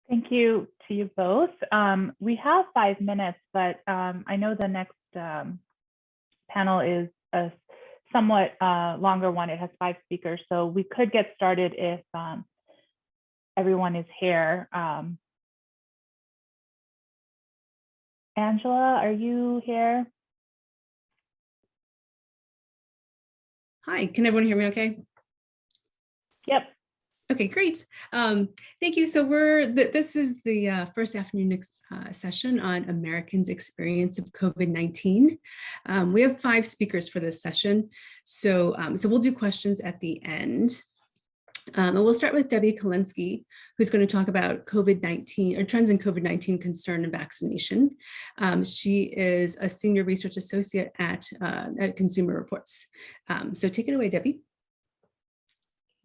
Thank you to you both. We have 5 minutes, but I know the next panel is a somewhat longer one. It has 5 speakers, so we could get started if everyone is here. Angela, are you here? Hi, can everyone hear me okay? Yep. Okay, great. Thank you. So this is the first afternoon session on Americans' experience of COVID-19. We have 5 speakers for this session. So we'll do questions at the end. And we'll start with Debbie Kalensky, who's going to talk about COVID-19 or trends in COVID-19 concern and vaccination. She is a senior research associate at Consumer Reports. So take it away, Debbie.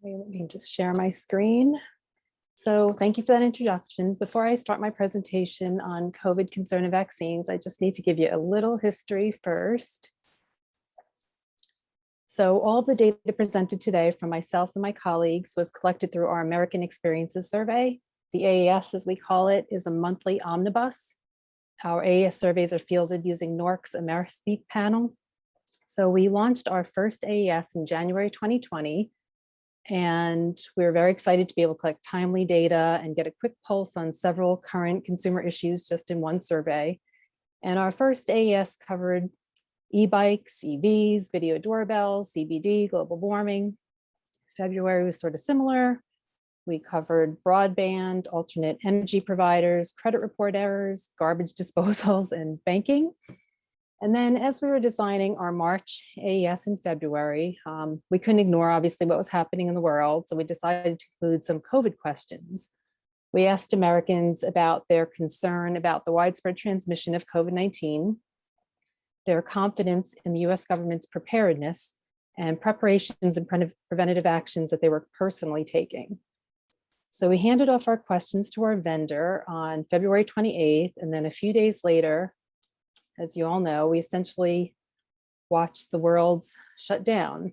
Okay, let me just share my screen. So thank you for that introduction. Before I start my presentation on COVID concern and vaccines, I just need to give you a little history first. So all of the data presented today from myself and my colleagues was collected through our American Experiences Survey. The AAS, as we call it, is a monthly omnibus. Our AAS surveys are fielded using NORC's AmeriSpeak panel. So we launched our first AAS in January 2020, and we were very excited to be able to collect timely data and get a quick pulse on several current consumer issues just in one survey. And our first AAS covered e-bikes, EVs, video doorbells, CBD, global warming. February was sort of similar. We covered broadband, alternate energy providers, credit report errors, garbage disposals, and banking. And then as we were designing our March AES in February, we couldn't ignore obviously what was happening in the world. So we decided to include some COVID questions. We asked Americans about their concern about the widespread transmission of COVID-19, their confidence in the US government's preparedness, and preparations and preventative actions that they were personally taking. So we handed off our questions to our vendor on February 28th, and then a few days later, as you all know, we essentially watched the world shut down.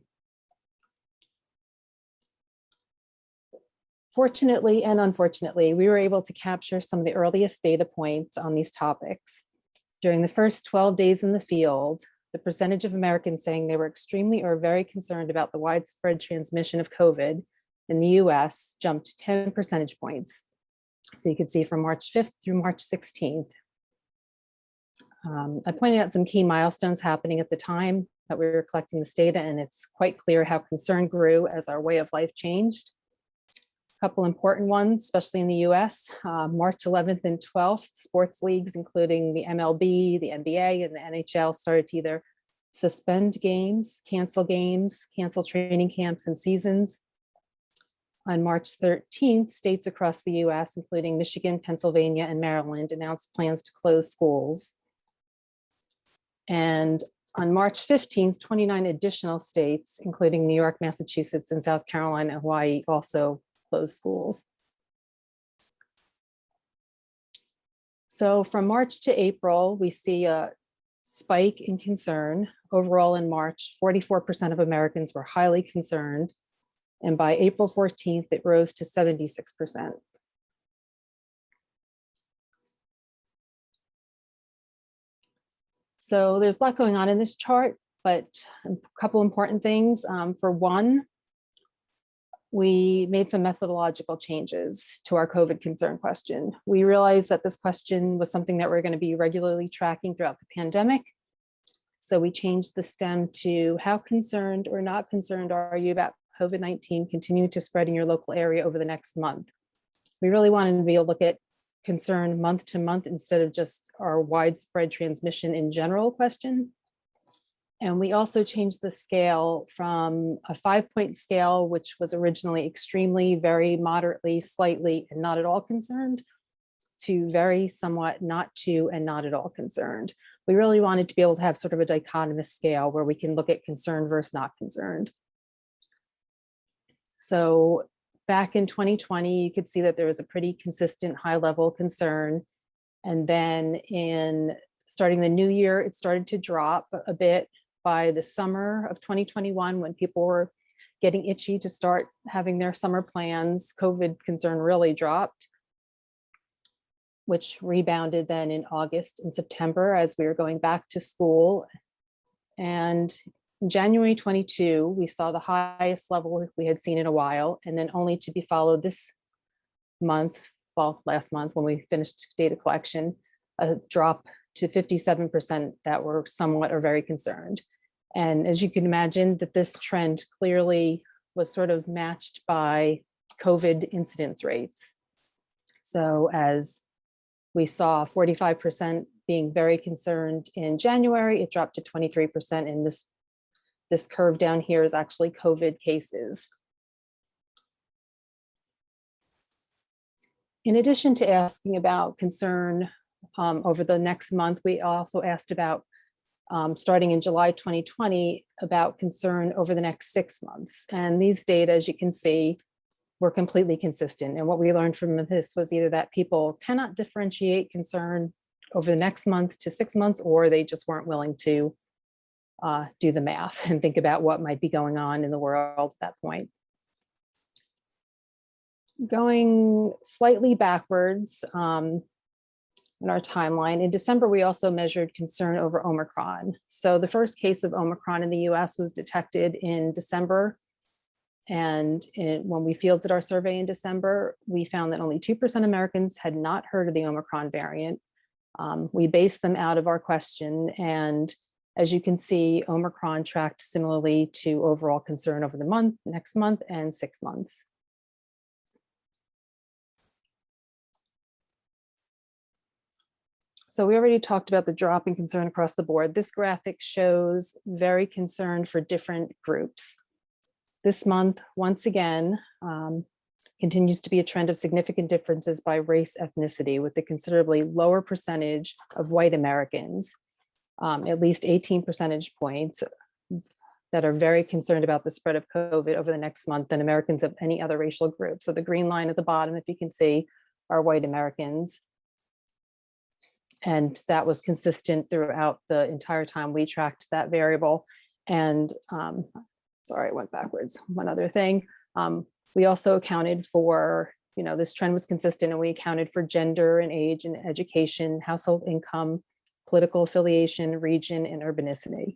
Fortunately and unfortunately, we were able to capture some of the earliest data points on these topics. During the first 12 days in the field, the percentage of Americans saying they were extremely or very concerned about the widespread transmission of COVID in the US jumped 10 percentage points. So you could see from March 5th through March 16th. I pointed out some key milestones happening at the time that we were collecting this data, and it's quite clear how concern grew as our way of life changed. A couple important ones, especially in the US, March 11th and 12th, sports leagues, including the MLB, the NBA, and the NHL started to either suspend games, cancel training camps and seasons. On March 13th, states across the US, including Michigan, Pennsylvania, and Maryland, announced plans to close schools. And on March 15th, 29 additional states, including New York, Massachusetts, and South Carolina, and Hawaii, also closed schools. So from March to April, we see a spike in concern. Overall in March, 44% of Americans were highly concerned. And by April 14th, it rose to 76%. So there's a lot going on in this chart, but a couple important things. For one, we made some methodological changes to our COVID concern question. We realized that this question was something that we're going to be regularly tracking throughout the pandemic. So we changed the stem to how concerned or not concerned are you about COVID-19 continuing to spread in your local area over the next month. We really wanted to be able to look at concern month to month instead of just our widespread transmission in general question. And we also changed the scale from a 5-point scale, which was originally extremely, very moderately, slightly, and not at all concerned, to very, somewhat, not too, and not at all concerned. We really wanted to be able to have sort of a dichotomous scale where we can look at concerned versus not concerned. So back in 2020, you could see that there was a pretty consistent high level concern. And then in starting the new year, it started to drop a bit. By the summer of 2021, when people were getting itchy to start having their summer plans, COVID concern really dropped. which rebounded then in August and September as we were going back to school. And in January 22, we saw the highest level we had seen in a while, and then only to be followed this month, well, last month when we finished data collection, a drop to 57% that were somewhat or very concerned. And as you can imagine, that this trend clearly was sort of matched by COVID incidence rates. So as we saw 45% being very concerned in January, it dropped to 23%. And this curve down here is actually COVID cases. In addition to asking about concern over the next month, we also asked about, starting in July 2020, about concern over the next 6 months. And these data, as you can see, were completely consistent. And what we learned from this was either that people cannot differentiate concern over the next month to 6 months, or they just weren't willing to do the math and think about what might be going on in the world at that point. Going slightly backwards in our timeline, in December, we also measured concern over Omicron. So the first case of Omicron in the US was detected in December. And when we fielded our survey in December, we found that only 2% Americans had not heard of the Omicron variant. We based them out of our question. And as you can see, Omicron tracked similarly to overall concern over the next month, and 6 months. So we already talked about the drop in concern across the board. This graphic shows very concerned for different groups. This month, once again, continues to be a trend of significant differences by race, ethnicity, with a considerably lower percentage of white Americans, at least 18 percentage points, that are very concerned about the spread of COVID over the next month than Americans of any other racial group. So the green line at the bottom, if you can see, are white Americans. And that was consistent throughout the entire time we tracked that variable. And sorry, I went backwards. One other thing, we also accounted for, this trend was consistent, and we accounted for gender and age and education, household income, political affiliation, region, and urbanicity.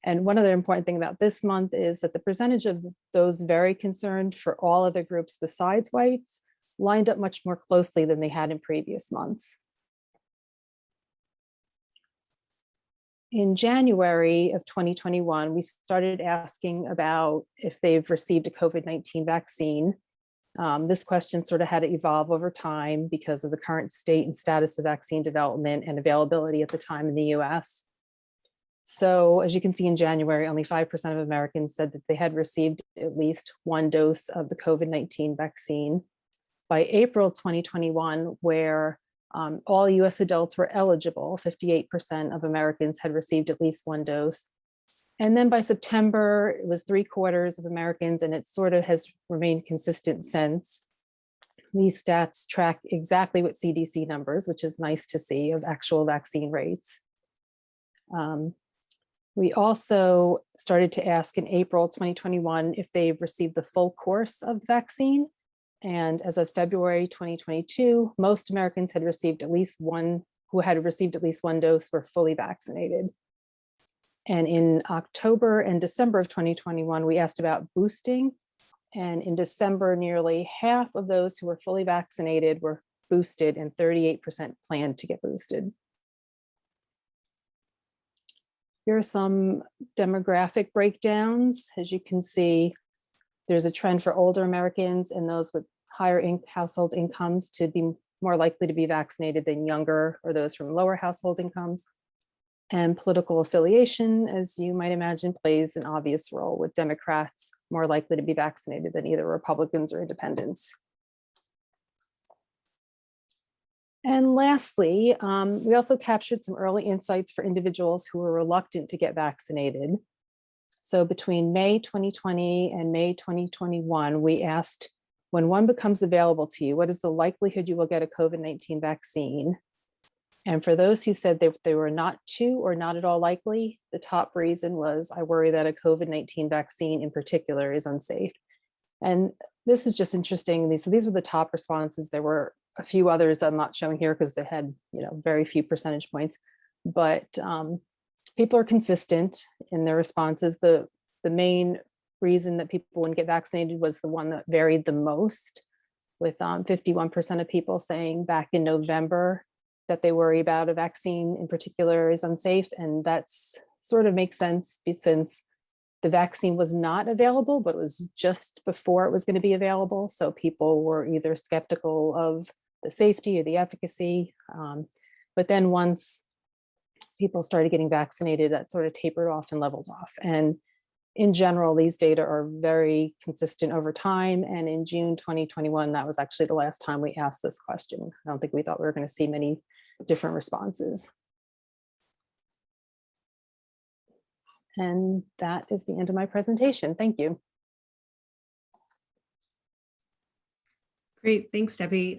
And one other important thing about this month is that the percentage of those very concerned for all other groups besides whites lined up much more closely than they had in previous months. In January of 2021, we started asking about if they've received a COVID-19 vaccine. This question sort of had to evolve over time because of the current state and status of vaccine development and availability at the time in the US. So as you can see, in January, only 5% of Americans said that they had received at least one dose of the COVID-19 vaccine. By April 2021, where all US adults were eligible, 58% of Americans had received at least one dose. And then by September, it was 3/4 of Americans, and it sort of has remained consistent since. These stats track exactly what CDC numbers, which is nice to see, of actual vaccine rates. We also started to ask in April 2021 if they've received the full course of vaccine. And as of February 2022, most Americans had received at least one, who had received at least one dose, were fully vaccinated. And in October and December of 2021, we asked about boosting. And in December, nearly half of those who were fully vaccinated were boosted, and 38% planned to get boosted. Here are some demographic breakdowns. As you can see, there's a trend for older Americans and those with higher household incomes to be more likely to be vaccinated than younger or those from lower household incomes. And political affiliation, as you might imagine, plays an obvious role, with Democrats more likely to be vaccinated than either Republicans or independents. And lastly, we also captured some early insights for individuals who were reluctant to get vaccinated. So between May 2020 and May 2021, we asked, when one becomes available to you, what is the likelihood you will get a COVID-19 vaccine? And for those who said they were not too or not at all likely, the top reason was, I worry that a COVID-19 vaccine in particular is unsafe. And this is just interesting. So these were the top responses. There were a few others I'm not showing here because they had, very few percentage points, but people are consistent in their responses. The main reason that people wouldn't get vaccinated was the one that varied the most, with 51% of people saying back in November that they worry about a vaccine in particular is unsafe. And that's sort of makes sense since the vaccine was not available, but it was just before it was going to be available. So people were either skeptical of the safety or the efficacy. But then once people started getting vaccinated, that sort of tapered off and leveled off. And in general, these data are very consistent over time. And in June 2021, that was actually the last time we asked this question. I don't think we thought we were going to see many different responses. And that is the end of my presentation. Thank you. Great, thanks, Debbie.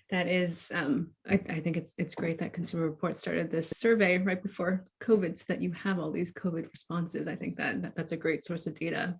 That is, I think it's great that Consumer Reports started this survey right before COVID so that you have all these COVID responses. I think that's a great source of data